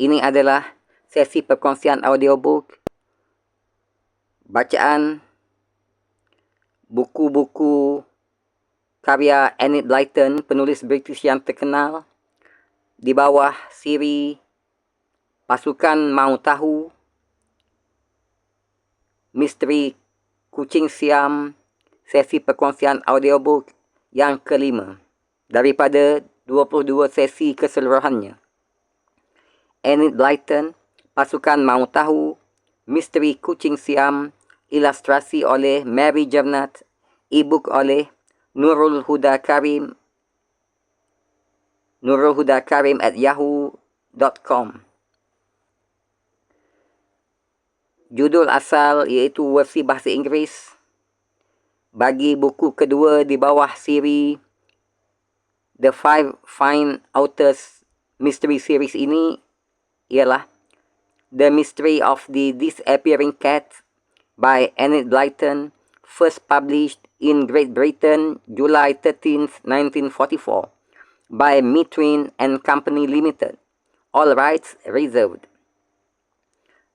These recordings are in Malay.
Ini adalah sesi perkongsian audiobook, bacaan buku-buku karya Enid Blyton, penulis British yang terkenal, di bawah siri Pasukan Mau Tahu, Misteri Kucing Siam, sesi perkongsian audiobook yang kelima daripada 22 sesi keseluruhannya. Enid Blyton, Pasukan Mau Tahu, Misteri Kucing Siam, ilustrasi oleh Mary Jernat, e-book oleh Nurul Huda Karim, nurulhuda@yahoo.com. Judul asal iaitu versi bahasa Inggeris. Bagi buku kedua di bawah siri The Five Fine Authors Mystery Series ini ialah The Mystery of the Disappearing Cat by Enid Blyton, first published in Great Britain July 13th, 1944 by Mitrine and Company Limited, all rights reserved.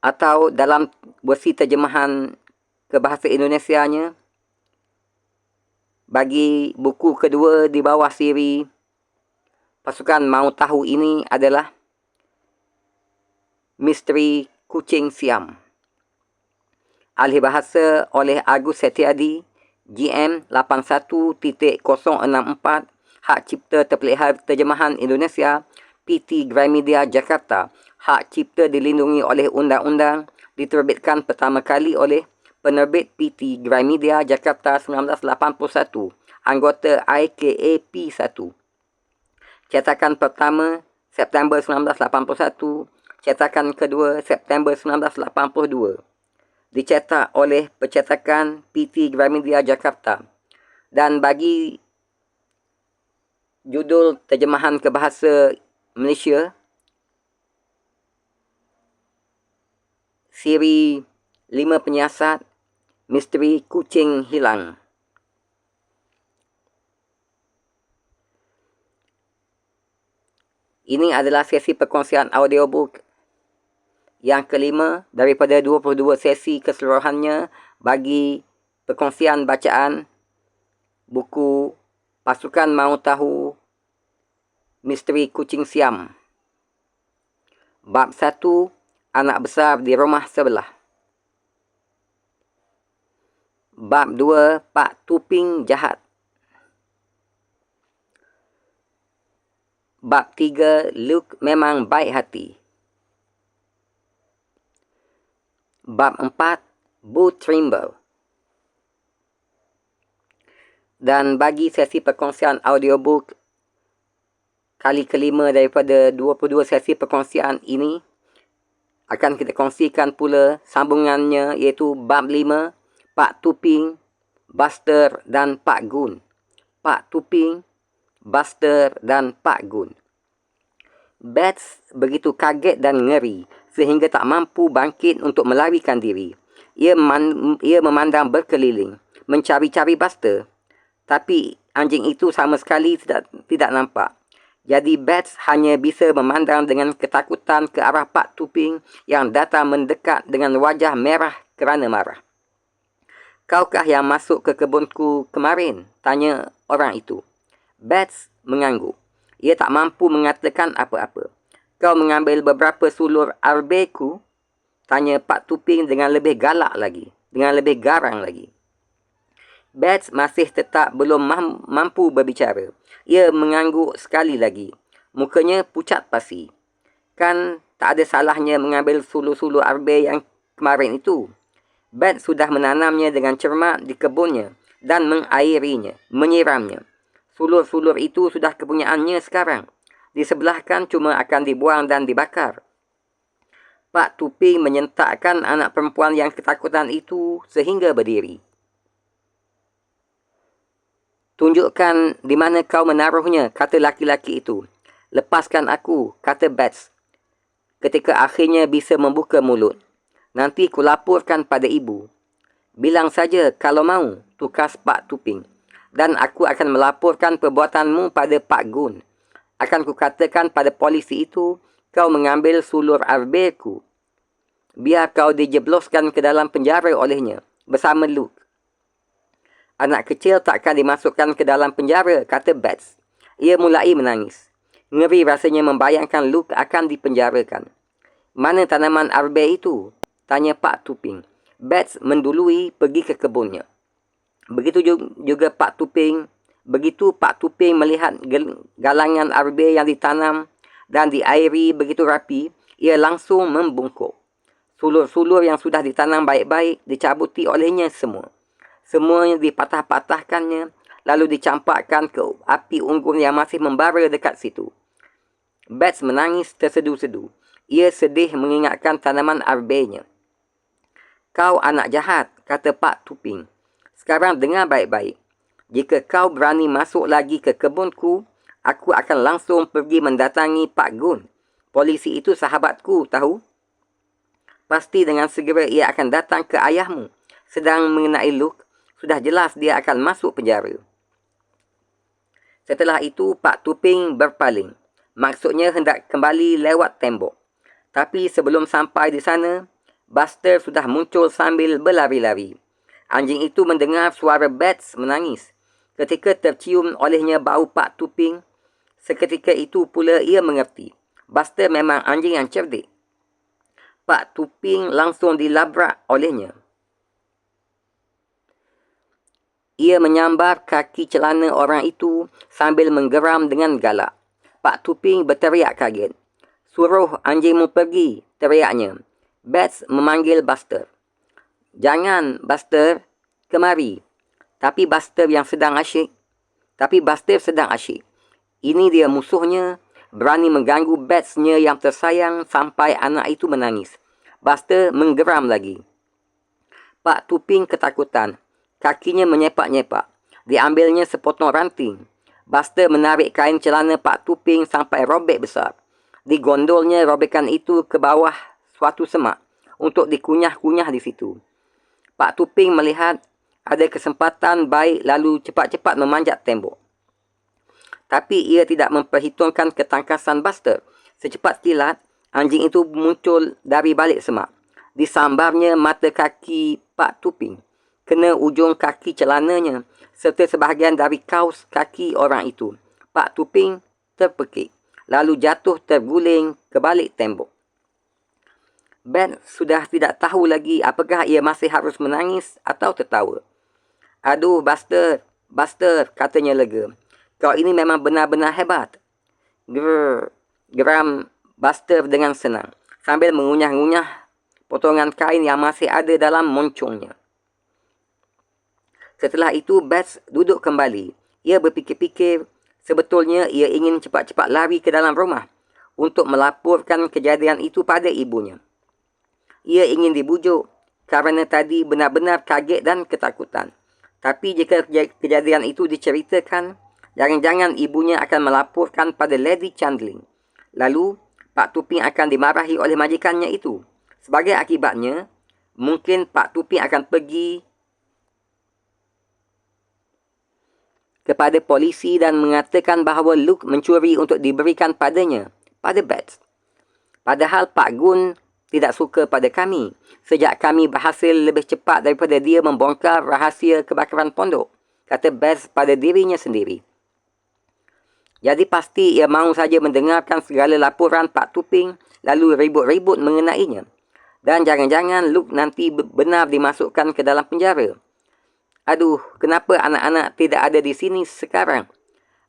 Atau dalam versi terjemahan ke bahasa Indonesianya, bagi buku kedua di bawah siri Pasukan Mau Tahu ini adalah Misteri Kucing Siam. Alih bahasa oleh Agus Setiadi, GM 81.064, Hak Cipta Terpelihara Terjemahan Indonesia, PT Gramedia Jakarta. Hak cipta dilindungi oleh undang-undang, diterbitkan pertama kali oleh penerbit PT Gramedia Jakarta 1981, anggota IKAP 1. Cetakan pertama September 1981, cetakan kedua September 1982. Dicetak oleh percetakan PT Gramedia Jakarta. Dan bagi judul terjemahan ke bahasa Malaysia, siri 5 penyiasat Misteri Kucing Hilang. Ini adalah sesi perkongsian audiobook yang kelima daripada 22 sesi keseluruhannya bagi perkongsian bacaan buku Pasukan Mau Tahu, Misteri Kucing Siam. Bab 1, Anak Besar di Rumah Sebelah. Bab 2, Pak Tuping Jahat. Bab 3, Luke memang baik hati. Bab 4, Bu Trimble. Dan bagi sesi perkongsian audiobook kali kelima daripada 22 sesi perkongsian ini, akan kita kongsikan pula sambungannya iaitu bab 5, Pak Tuping, Buster dan Pak Gun. Pak Tuping, Buster dan Pak Gun. Bats begitu kaget dan ngeri sehingga tak mampu bangkit untuk melarikan diri. Ia memandang berkeliling, mencari-cari Buster. Tapi anjing itu sama sekali tidak nampak. Jadi Bats hanya bisa memandang dengan ketakutan ke arah Pak Tuping yang datang mendekat dengan wajah merah kerana marah. "Kaukah yang masuk ke kebunku kemarin?" tanya orang itu. Bats mengangguk. Ia tak mampu mengatakan apa-apa. "Kau mengambil beberapa sulur arbeku?" tanya Pak Tuping dengan lebih galak lagi, dengan lebih garang lagi. Bats masih tetap belum mampu berbicara. Ia mengangguk sekali lagi. Mukanya pucat pasi. "Kan tak ada salahnya mengambil sulur-sulur arbe yang kemarin itu. Bats sudah menanamnya dengan cermat di kebunnya dan mengairinya, menyiramnya. Sulur-sulur itu sudah kepunyaannya sekarang. Disebelahkan cuma akan dibuang dan dibakar." Pak Tuping menyentakkan anak perempuan yang ketakutan itu sehingga berdiri. "Tunjukkan di mana kau menaruhnya," kata laki-laki itu. "Lepaskan aku," kata Bats, ketika akhirnya bisa membuka mulut. "Nanti kulaporkan pada ibu." "Bilang saja kalau mau," tukas Pak Tuping. "Dan aku akan melaporkan perbuatanmu pada Pak Gun. Akan kukatakan pada polisi itu, kau mengambil sulur arbelku. Biar kau dijebloskan ke dalam penjara olehnya bersama Luke. Anak kecil takkan dimasukkan ke dalam penjara, kata Bats. Ia mulai menangis. Ngeri rasanya membayangkan Luke akan dipenjarakan. Mana tanaman arbel itu? Tanya Pak Tuping. Bats mendului pergi ke kebunnya. Begitu juga Pak Tuping. Begitu Pak Tuping melihat galangan arbel yang ditanam dan diairi begitu rapi, ia langsung membungkuk. Sulur-sulur yang sudah ditanam baik-baik dicabuti olehnya semua. Semuanya dipatah-patahkannya, lalu dicampakkan ke api unggun yang masih membara dekat situ. Bats menangis tersedu-sedu. Ia sedih mengingatkan tanaman arbelnya. Kau anak jahat, kata Pak Tuping. Sekarang dengar baik-baik. Jika kau berani masuk lagi ke kebunku, aku akan langsung pergi mendatangi Pak Gun. Polisi itu sahabatku, tahu? Pasti dengan segera ia akan datang ke ayahmu. Sedang mengenai Luke, sudah jelas dia akan masuk penjara. Setelah itu, Pak Tuping berpaling. Maksudnya hendak kembali lewat tembok. Tapi sebelum sampai di sana, Buster sudah muncul sambil berlari-lari. Anjing itu mendengar suara Bats menangis. Ketika tercium olehnya bau Pak Tuping, seketika itu pula ia mengerti. Buster memang anjing yang cerdik. Pak Tuping langsung dilabrak olehnya. Ia menyambar kaki celana orang itu sambil menggeram dengan galak. Pak Tuping berteriak kaget. Suruh anjingmu pergi, teriaknya. Bats memanggil Buster. Jangan, Buster, kemari. Tapi Buster sedang asyik. Ini dia musuhnya, berani mengganggu Bats-nya yang tersayang sampai anak itu menangis. Buster menggeram lagi. Pak Tuping ketakutan. Kakinya menyepak-nyepak. Diambilnya sepotong ranting. Buster menarik kain celana Pak Tuping sampai robek besar. Digondolnya robekan itu ke bawah suatu semak untuk dikunyah-kunyah di situ. Pak Tuping melihat ada kesempatan baik lalu cepat-cepat memanjat tembok. Tapi ia tidak memperhitungkan ketangkasan Buster. Secepat kilat, anjing itu muncul dari balik semak. Disambarnya mata kaki Pak Tuping. Kena ujung kaki celananya serta sebahagian dari kaus kaki orang itu. Pak Tuping terpekik, lalu jatuh terguling ke balik tembok. Ben sudah tidak tahu lagi apakah ia masih harus menangis atau tertawa. Aduh, Buster, katanya lega. Kau ini memang benar-benar hebat. Geram Buster dengan senang, sambil mengunyah-ngunyah potongan kain yang masih ada dalam moncongnya. Setelah itu, Bats duduk kembali. Ia berfikir-fikir, sebetulnya ia ingin cepat-cepat lari ke dalam rumah untuk melaporkan kejadian itu pada ibunya. Ia ingin dibujuk kerana tadi benar-benar kaget dan ketakutan. Tapi jika kejadian itu diceritakan, jangan-jangan ibunya akan melaporkan pada Lady Chandling. Lalu, Pak Tuping akan dimarahi oleh majikannya itu. Sebagai akibatnya, mungkin Pak Tuping akan pergi kepada polisi dan mengatakan bahawa Luke mencuri untuk diberikan padanya, pada Bats. Padahal Pak Gun tidak suka pada kami, sejak kami berhasil lebih cepat daripada dia membongkar rahasia kebakaran pondok, kata Bats pada dirinya sendiri. Jadi pasti ia mahu saja mendengarkan segala laporan Pak Tuping, lalu ribut-ribut mengenainya. Dan jangan-jangan Luke nanti benar dimasukkan ke dalam penjara. Aduh, kenapa anak-anak tidak ada di sini sekarang?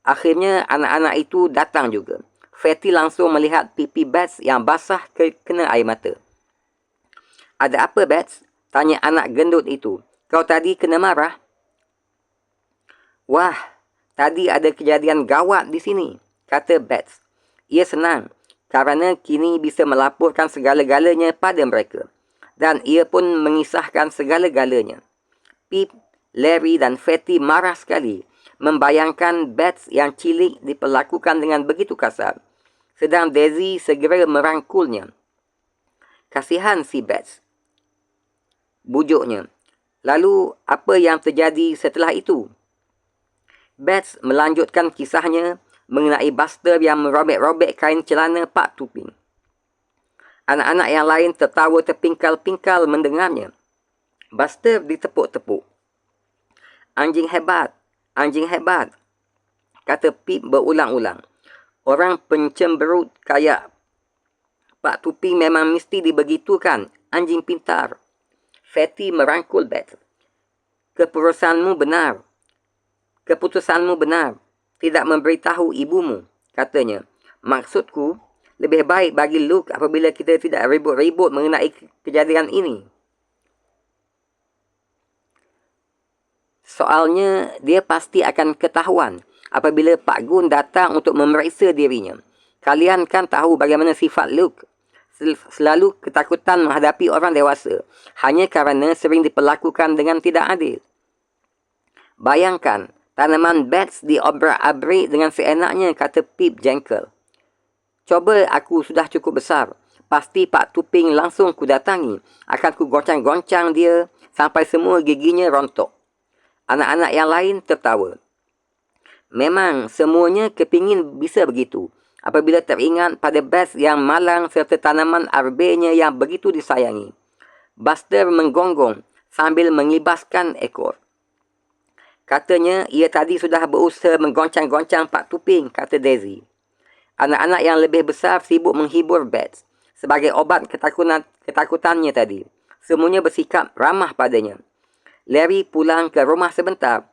Akhirnya anak-anak itu datang juga. Fatty langsung melihat pipi Bats yang basah kena air mata. Ada apa, Bats? Tanya anak gendut itu. Kau tadi kena marah? Wah, tadi ada kejadian gawat di sini, kata Bats. Ia senang kerana kini bisa melaporkan segala-galanya pada mereka. Dan ia pun mengisahkan segala-galanya. Pip, Larry dan Fatty marah sekali membayangkan Bats yang cilik diperlakukan dengan begitu kasar. Sedang Daisy segera merangkulnya. Kasihan si Bats, bujuknya. Lalu apa yang terjadi setelah itu? Bats melanjutkan kisahnya mengenai Buster yang merobek-robek kain celana Pak Tuping. Anak-anak yang lain tertawa terpingkal-pingkal mendengarnya. Buster ditepuk-tepuk. Anjing hebat, kata Pip berulang-ulang. Orang pencemberut kayak Pak Tupi memang mesti dibegitukan, anjing pintar. Fatty merangkul Beth. Keputusanmu benar. Tidak memberitahu ibumu, katanya. Maksudku, lebih baik bagi Luke apabila kita tidak ribut-ribut mengenai kejadian ini. Soalnya, dia pasti akan ketahuan apabila Pak Gun datang untuk memeriksa dirinya. Kalian kan tahu bagaimana sifat Luke. Selalu ketakutan menghadapi orang dewasa, hanya kerana sering diperlakukan dengan tidak adil. Bayangkan, tanaman bats diobrak-abrik dengan seenaknya, kata Pip jengkel. Coba aku sudah cukup besar. Pasti Pak Tuping langsung ku datangi. Akan ku goncang-goncang dia sampai semua giginya rontok. Anak-anak yang lain tertawa. Memang semuanya kepingin bisa begitu. Apabila teringat pada bats yang malang serta tanaman arbenya yang begitu disayangi. Buster menggonggong sambil mengibaskan ekor. Katanya ia tadi sudah berusaha menggoncang-goncang Pak Tuping, kata Daisy. Anak-anak yang lebih besar sibuk menghibur Bats sebagai obat ketakutannya tadi. Semuanya bersikap ramah padanya. Larry pulang ke rumah sebentar.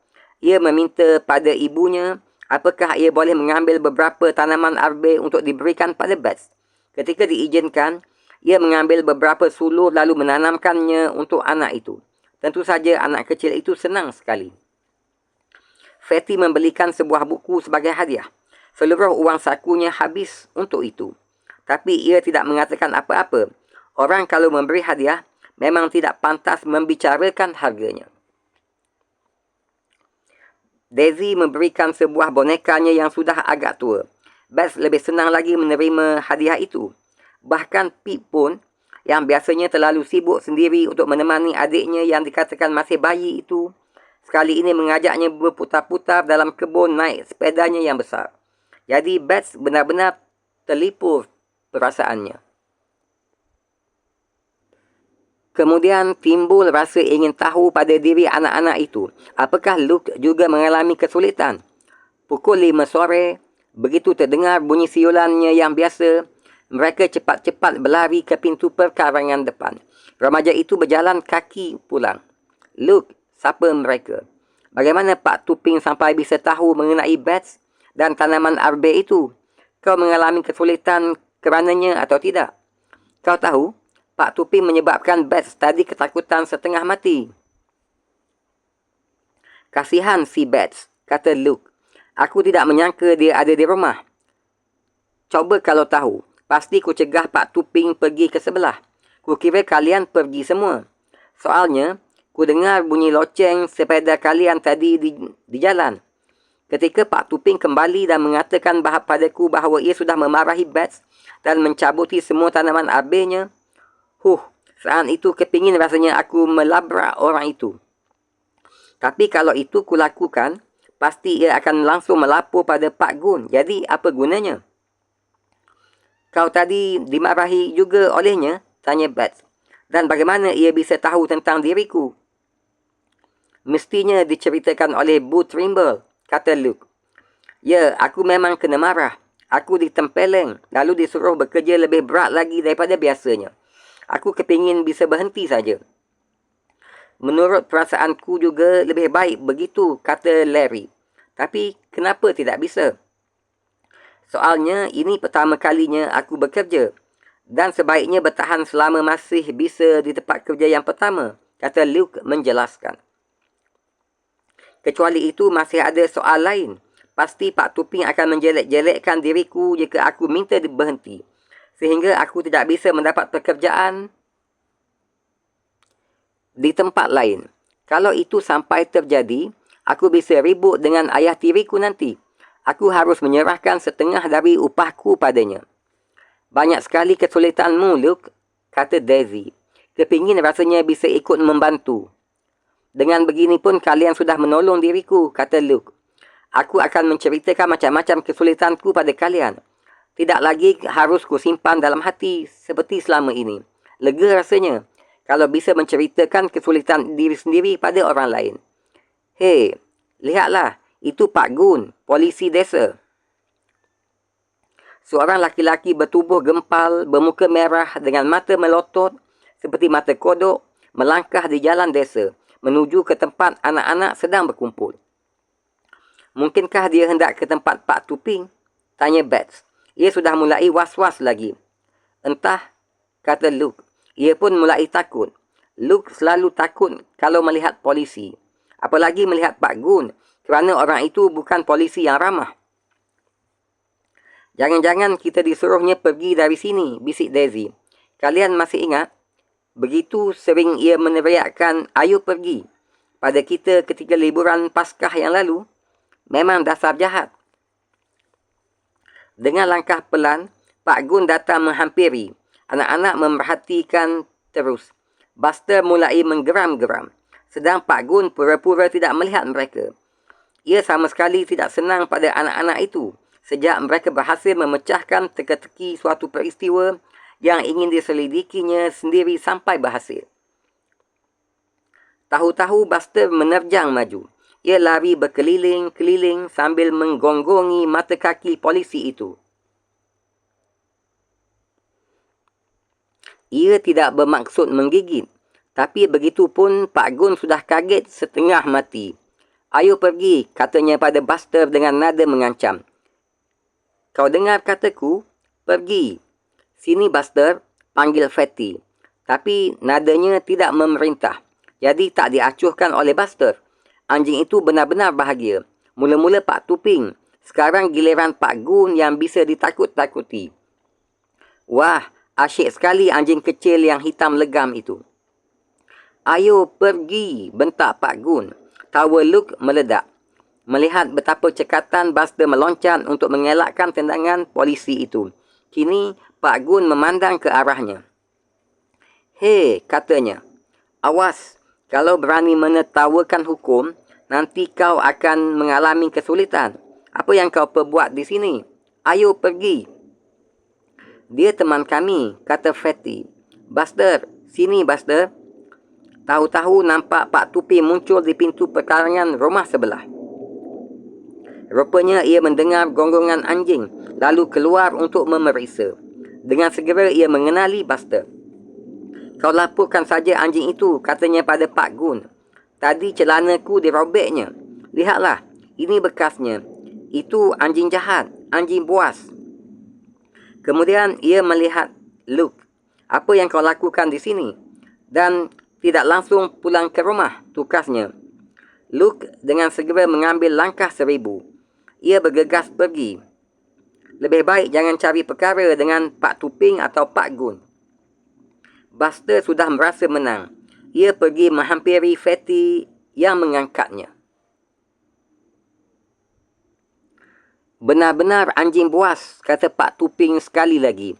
Ia meminta pada ibunya apakah ia boleh mengambil beberapa tanaman arbe untuk diberikan pada Bats. Ketika diizinkan, ia mengambil beberapa suluh lalu menanamkannya untuk anak itu. Tentu saja anak kecil itu senang sekali. Fatty membelikan sebuah buku sebagai hadiah. Seluruh uang sakunya habis untuk itu. Tapi ia tidak mengatakan apa-apa. Orang kalau memberi hadiah, memang tidak pantas membicarakan harganya. Daisy memberikan sebuah bonekanya yang sudah agak tua. Bats lebih senang lagi menerima hadiah itu. Bahkan Pip pun, yang biasanya terlalu sibuk sendiri untuk menemani adiknya yang dikatakan masih bayi itu, sekali ini mengajaknya berputar-putar dalam kebun naik sepedanya yang besar. Jadi Bats benar-benar terlipur perasaannya. Kemudian timbul rasa ingin tahu pada diri anak-anak itu. Apakah Luke juga mengalami kesulitan? Pukul 5 sore, begitu terdengar bunyi siulannya yang biasa, mereka cepat-cepat berlari ke pintu perkarangan depan. Remaja itu berjalan kaki pulang. Luke, siapa mereka? Bagaimana Pak Tuping sampai bisa tahu mengenai Bats dan tanaman arbe itu? Kau mengalami kesulitan kerananya atau tidak? Kau tahu, Pak Tuping menyebabkan Bats tadi ketakutan setengah mati. Kasihan si Bats, kata Luke. Aku tidak menyangka dia ada di rumah. Coba kalau tahu, pasti ku cegah Pak Tuping pergi ke sebelah. Ku kira kalian pergi semua. Soalnya, ku dengar bunyi loceng sepeda kalian tadi di jalan. Ketika Pak Tuping kembali dan mengatakan padaku bahawa ia sudah memarahi Bats dan mencabuti semua tanaman arbenya, saat itu kepingin rasanya aku melabrak orang itu. Tapi kalau itu kulakukan, pasti ia akan langsung melapor pada Pak Gun. Jadi apa gunanya? Kau tadi dimarahi juga olehnya? Tanya Bats. Dan bagaimana ia bisa tahu tentang diriku? Mestinya diceritakan oleh Bu Trimble, kata Luke. Ya, aku memang kena marah. Aku ditempeleng, lalu disuruh bekerja lebih berat lagi daripada biasanya. Aku kepingin bisa berhenti saja. Menurut perasaanku juga lebih baik begitu, kata Larry. Tapi kenapa tidak bisa? Soalnya ini pertama kalinya aku bekerja. Dan sebaiknya bertahan selama masih bisa di tempat kerja yang pertama, kata Luke menjelaskan. Kecuali itu masih ada soal lain. Pasti Pak Tuping akan menjelek-jelekkan diriku jika aku minta berhenti. Sehingga aku tidak bisa mendapat pekerjaan di tempat lain. Kalau itu sampai terjadi, aku bisa ribut dengan ayah tiriku nanti. Aku harus menyerahkan setengah dari upahku padanya. Banyak sekali kesulitanmu, Luke, kata Daisy. Kepingin rasanya bisa ikut membantu. Dengan begini pun kalian sudah menolong diriku, kata Luke. Aku akan menceritakan macam-macam kesulitanku pada kalian. Tidak lagi harus ku simpan dalam hati seperti selama ini. Lega rasanya kalau bisa menceritakan kesulitan diri sendiri pada orang lain. Hei, lihatlah, itu Pak Gun, polisi desa. Seorang laki-laki bertubuh gempal, bermuka merah dengan mata melotot seperti mata kodok, melangkah di jalan desa menuju ke tempat anak-anak sedang berkumpul. Mungkinkah dia hendak ke tempat Pak Tuping? Tanya Bats. Ia sudah mulai was-was lagi. Entah, kata Luke. Ia pun mulai takut. Luke selalu takut kalau melihat polisi. Apalagi melihat Pak Gun, kerana orang itu bukan polisi yang ramah. Jangan-jangan kita disuruhnya pergi dari sini, bisik Daisy. Kalian masih ingat? Begitu sering ia meneriakkan, ayo pergi, pada kita ketika liburan Paskah yang lalu. Memang dasar jahat. Dengan langkah pelan, Pak Gun datang menghampiri. Anak-anak memerhatikan terus. Buster mulai menggeram-geram, sedang Pak Gun pura-pura tidak melihat mereka. Ia sama sekali tidak senang pada anak-anak itu, sejak mereka berhasil memecahkan teka-teki suatu peristiwa yang ingin diselidikinya sendiri sampai berhasil. Tahu-tahu Buster menerjang maju. Ia lari berkeliling-keliling sambil menggonggongi mata kaki polisi itu. Ia tidak bermaksud menggigit, tapi begitu pun Pak Gun sudah kaget setengah mati. Ayo pergi, katanya pada Buster dengan nada mengancam. Kau dengar kataku? Pergi. Sini Buster, panggil Fatty. Tapi nadanya tidak memerintah, jadi tak diacuhkan oleh Buster. Anjing itu benar-benar bahagia. Mula-mula Pak Tuping. Sekarang giliran Pak Gun yang bisa ditakut-takuti. Wah, asyik sekali anjing kecil yang hitam legam itu. Ayo pergi, bentak Pak Gun. Tawa Luke meledak. Melihat betapa cekatan Buster meloncat untuk mengelakkan tendangan polisi itu. Kini Pak Gun memandang ke arahnya. Hei, katanya. Awas. Kalau berani menertawakan hukum, nanti kau akan mengalami kesulitan. Apa yang kau perbuat di sini? Ayo pergi. Dia teman kami, kata Fatty. Buster, sini Buster. Tahu-tahu nampak Pak Tupi muncul di pintu perkarangan rumah sebelah. Rupanya ia mendengar gonggongan anjing, lalu keluar untuk memeriksa. Dengan segera ia mengenali Buster. Kau laporkan saja anjing itu, katanya pada Pak Gun. Tadi celanaku dirobeknya. Lihatlah, ini bekasnya. Itu anjing jahat, anjing buas. Kemudian ia melihat Luke. Apa yang kau lakukan di sini? Dan tidak langsung pulang ke rumah, tukasnya. Luke dengan segera mengambil langkah 1000. Ia bergegas pergi. Lebih baik jangan cari perkara dengan Pak Tuping atau Pak Gun. Buster sudah merasa menang. Ia pergi menghampiri Fatty yang mengangkatnya. Benar-benar anjing buas, kata Pak Tuping sekali lagi.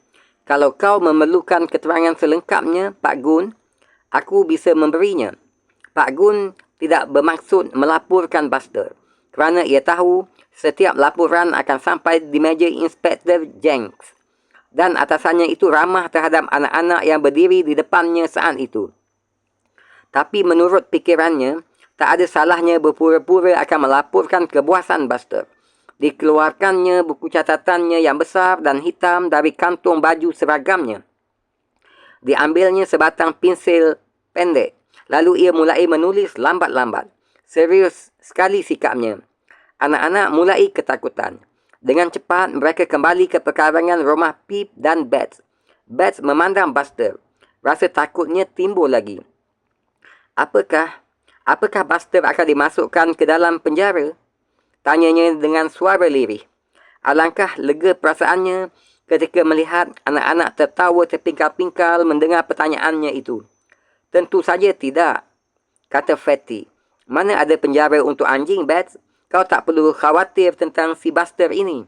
Kalau kau memerlukan keterangan selengkapnya, Pak Gun, aku bisa memberinya. Pak Gun tidak bermaksud melaporkan Buster, kerana ia tahu setiap laporan akan sampai di meja Inspektor Jenks. Dan atasannya itu ramah terhadap anak-anak yang berdiri di depannya saat itu. Tapi menurut fikirannya, tak ada salahnya berpura-pura akan melaporkan kebuasan Buster. Dikeluarkannya buku catatannya yang besar dan hitam dari kantung baju seragamnya. Diambilnya sebatang pensil pendek. Lalu ia mulai menulis lambat-lambat. Serius sekali sikapnya. Anak-anak mulai ketakutan. Dengan cepat, mereka kembali ke perkarangan rumah Pip dan Bats. Bats memandang Buster. Rasa takutnya timbul lagi. Apakah Buster akan dimasukkan ke dalam penjara? Tanyanya dengan suara lirih. Alangkah lega perasaannya ketika melihat anak-anak tertawa terpingkal-pingkal mendengar pertanyaannya itu. Tentu saja tidak, kata Fatty. Mana ada penjara untuk anjing, Bats? Kau tak perlu khawatir tentang si Buster ini.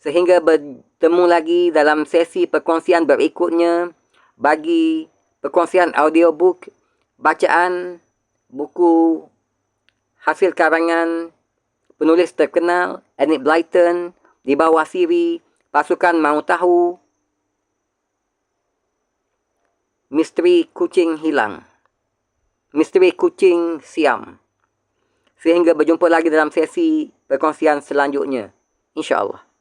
Sehingga bertemu lagi dalam sesi perkongsian berikutnya bagi perkongsian audiobook, bacaan buku hasil karangan penulis terkenal Enid Blyton, Di Bawah Siri, Pasukan Mau Tahu, Misteri Kucing Hilang, Misteri Kucing Siam. Sehingga berjumpa lagi dalam sesi perkongsian selanjutnya, InsyaAllah.